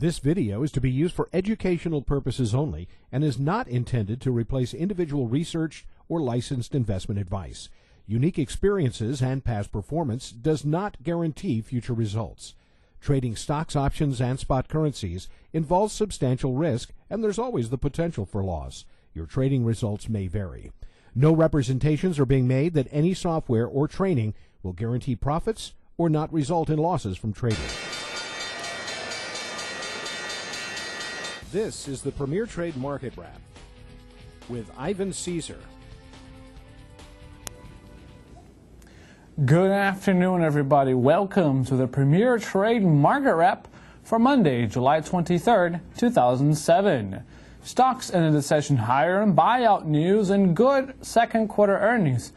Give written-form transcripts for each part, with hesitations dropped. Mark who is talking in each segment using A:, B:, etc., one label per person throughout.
A: This video is to be used for educational purposes only and is not intended to replace individual research or licensed investment advice. Unique experiences and past performance does not guarantee future results. Trading stocks, options, and spot currencies involves substantial risk, and there's always the potential for loss. Your trading results may vary. No representations are being made that any software or training will guarantee profits or not result in losses from trading. This is the Premier Trade Market Wrap with Ivan Caesar.
B: Good afternoon, everybody. Welcome to the Premier Trade Market Wrap for Monday, July 23rd, 2007. Stocks ended the session higher in buyout news and good second quarter earnings,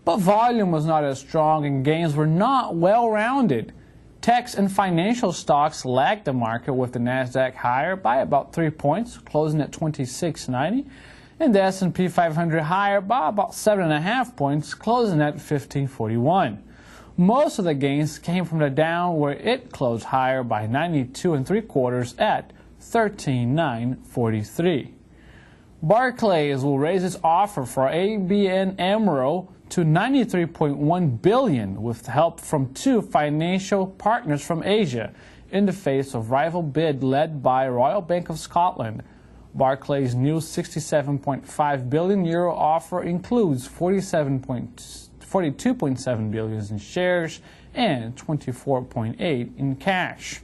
B: but volume was not as strong and gains were not well-rounded. Techs and financial stocks lagged the market, with the Nasdaq higher by about 3 points, closing at 2690, and the S&P 500 higher by about 7.5 points, closing at 1541. Most of the gains came from the Dow, where it closed higher by 92.75 at 13943. Barclays will raise its offer for ABN AMRO to $93.1 billion with help from two financial partners from Asia in the face of rival bid led by Royal Bank of Scotland. Barclays' new €67.5 billion offer includes 42.7 billion in shares and 24.8 in cash.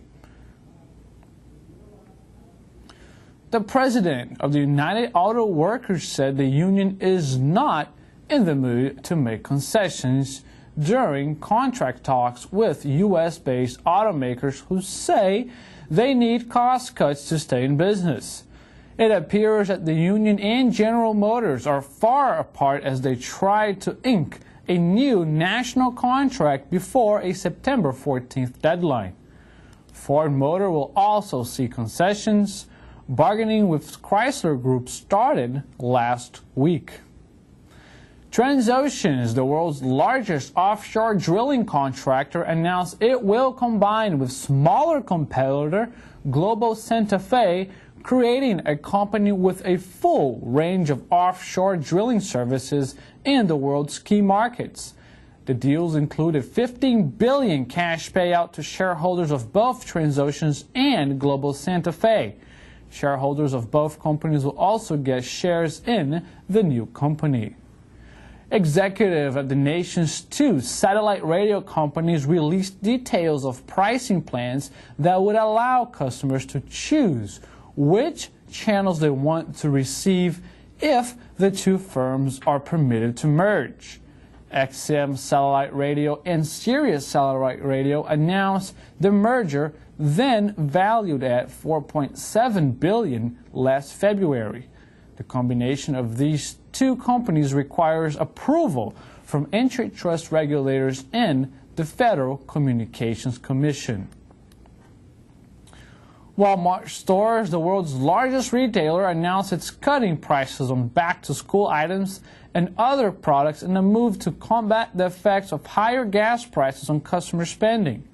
B: The president of the United Auto Workers said the union is not in the mood to make concessions during contract talks with U.S.-based automakers who say they need cost cuts to stay in business. It appears that the union and General Motors are far apart as they try to ink a new national contract before a September 14th deadline. Ford Motor will also see concessions. Bargaining with Chrysler Group started last week. Transocean, the world's largest offshore drilling contractor, announced it will combine with smaller competitor Global Santa Fe, creating a company with a full range of offshore drilling services in the world's key markets. The deals included $15 billion cash payout to shareholders of both Transocean and Global Santa Fe. Shareholders of both companies will also get shares in the new company. Executive at the nation's two satellite radio companies released details of pricing plans that would allow customers to choose which channels they want to receive if the two firms are permitted to merge. XM Satellite Radio and Sirius Satellite Radio announced the merger, then valued at $4.7 billion last February. The combination of these two companies requires approval from antitrust regulators and the Federal Communications Commission. Walmart Stores, the world's largest retailer, announced it's cutting prices on back-to-school items and other products in a move to combat the effects of higher gas prices on customer spending.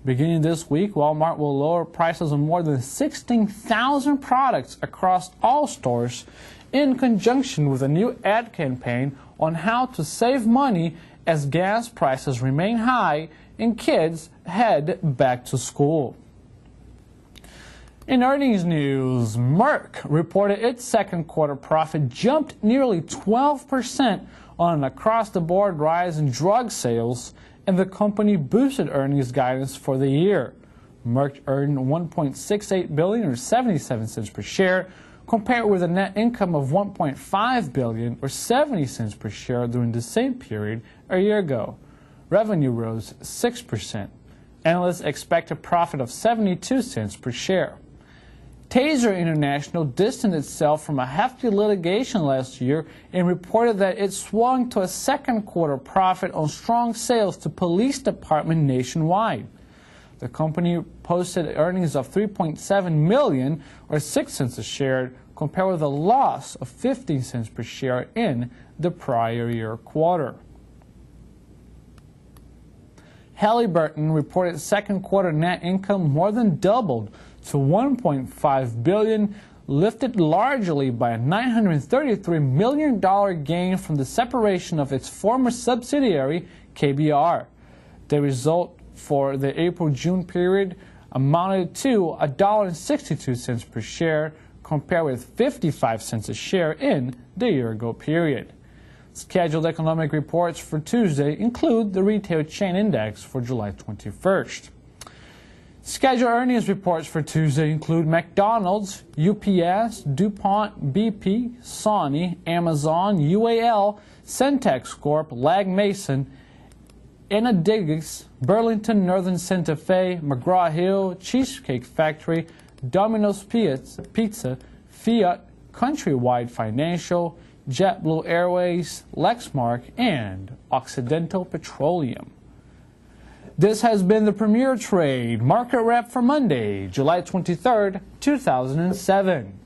B: Beginning this week, Walmart will lower prices on more than 16,000 products across all stores in conjunction with a new ad campaign on how to save money as gas prices remain high and kids head back to school. In earnings news, Merck reported its second quarter profit jumped nearly 12% on an across-the-board rise in drug sales, and the company boosted earnings guidance for the year. Merck earned $1.68 billion or 77 cents per share, compared with a net income of $1.5 billion or 70 cents per share during the same period a year ago. Revenue rose 6%. Analysts expect a profit of 72 cents per share. Taser International distanced itself from a hefty litigation last year and reported that it swung to a second quarter profit on strong sales to police departments nationwide. The company posted earnings of $3.7 million or 6 cents a share, compared with a loss of 15 cents per share in the prior year quarter. Halliburton reported second quarter net income more than doubled to $1.5 billion, lifted largely by a $933 million gain from the separation of its former subsidiary, KBR. The result for the April-June period amounted to $1.62 per share, compared with 55 cents a share in the year-ago period. Scheduled economic reports for Tuesday include the retail chain index for July 21st. Scheduled earnings reports for Tuesday include McDonald's, UPS, DuPont, BP, Sony, Amazon, UAL, Centex Corp, Lag Mason, Enadigas, Burlington Northern Santa Fe, McGraw-Hill, Cheesecake Factory, Domino's Pizza, Fiat, Countrywide Financial, JetBlue Airways, Lexmark, and Occidental Petroleum. This has been the Premier Trade Market Wrap for Monday, July 23rd, 2007.